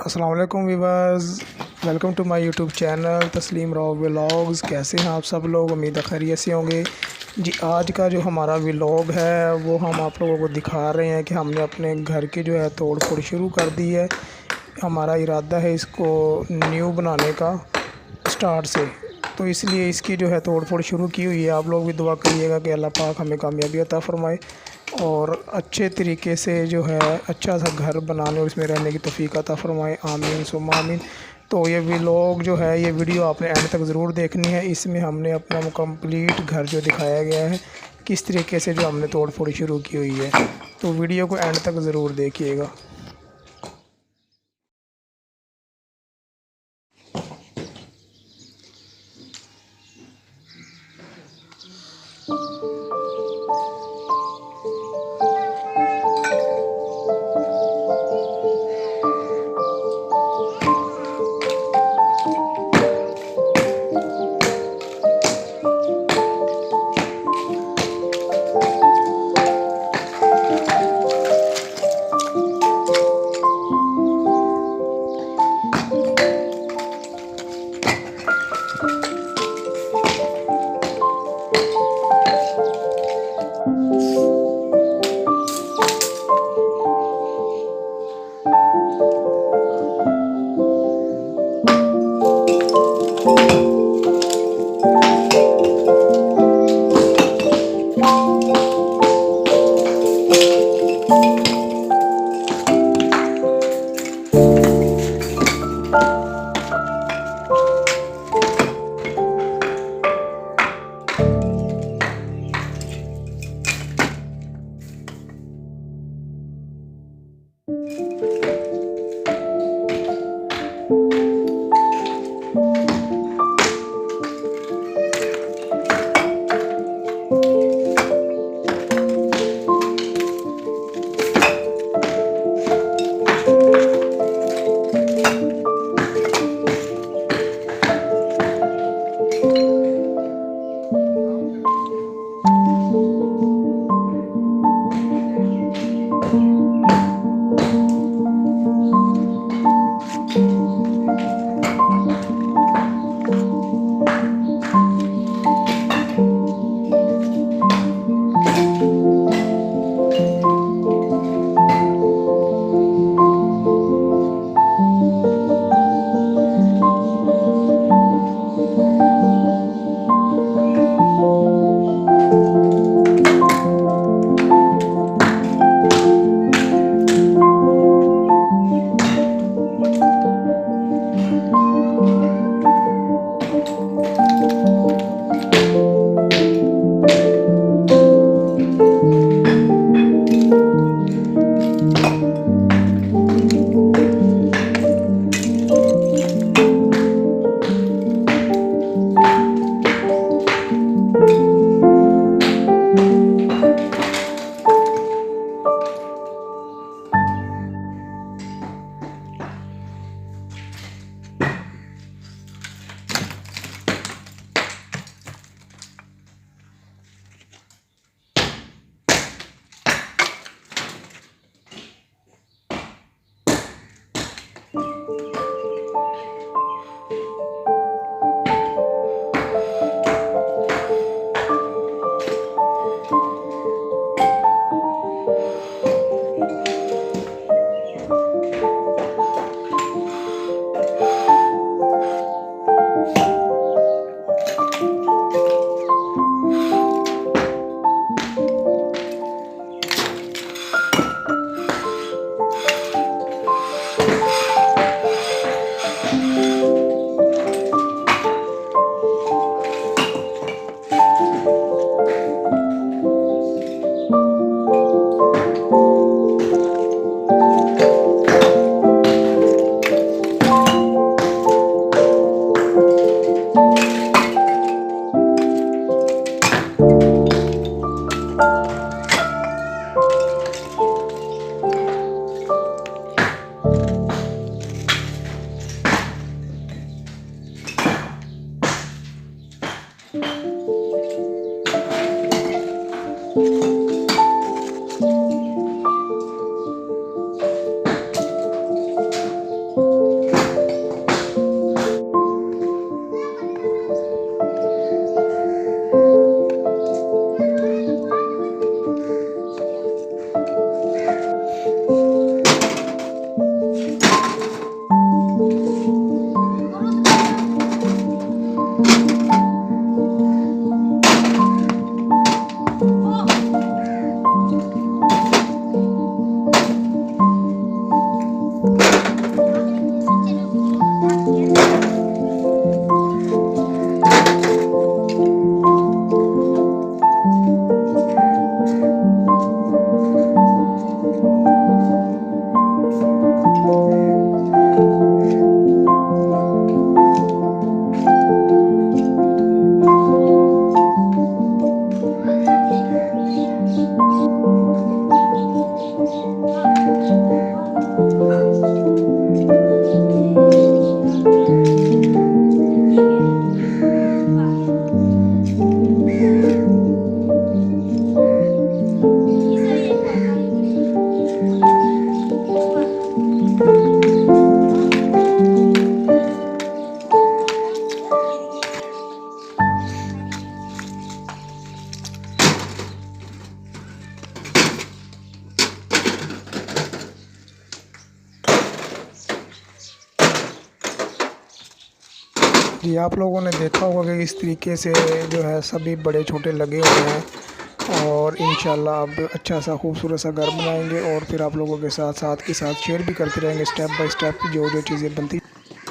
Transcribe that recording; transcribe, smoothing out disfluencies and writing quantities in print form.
अस्सलाम वालेकुम viewers, welcome to my YouTube channel Tasleem raw vlogs. कैसे हैं आप सब लोग? उम्मीद है खैरियत से होंगे जी। आज का जो हमारा व्लॉग है वो हम आप लोगों को दिखा रहे हैं कि हमने अपने घर की जो है तोड़ फोड़ शुरू कर दी है। हमारा इरादा है इसको न्यू बनाने का स्टार्ट से, तो इसलिए इसकी जो है तोड़ फोड़ शुरू की हुई है। आप लोग भी दुआ करिएगा कि अल्लाह पाक हमें कामयाबी अता फ़रमाए और अच्छे तरीके से जो है अच्छा सा घर बनाने और इसमें रहने की तौफीक अता फ़रमाए। आमीन सुम्मा आमीन। तो ये व्लॉग जो है, ये वीडियो आपने एंड तक ज़रूर देखनी है। इसमें हमने अपना कंप्लीट घर जो दिखाया गया है, किस तरीके से जो हमने तोड़ फोड़ शुरू की हुई है, तो वीडियो को एंड तक ज़रूर देखिएगा। जी आप लोगों ने देखा होगा कि इस तरीके से जो है सभी बड़े छोटे लगे हुए हैं और इंशाल्लाह अब अच्छा सा खूबसूरत सा घर बनाएंगे और फिर आप लोगों के साथ शेयर भी करते रहेंगे स्टेप बाय स्टेप जो जो चीज़ें बनती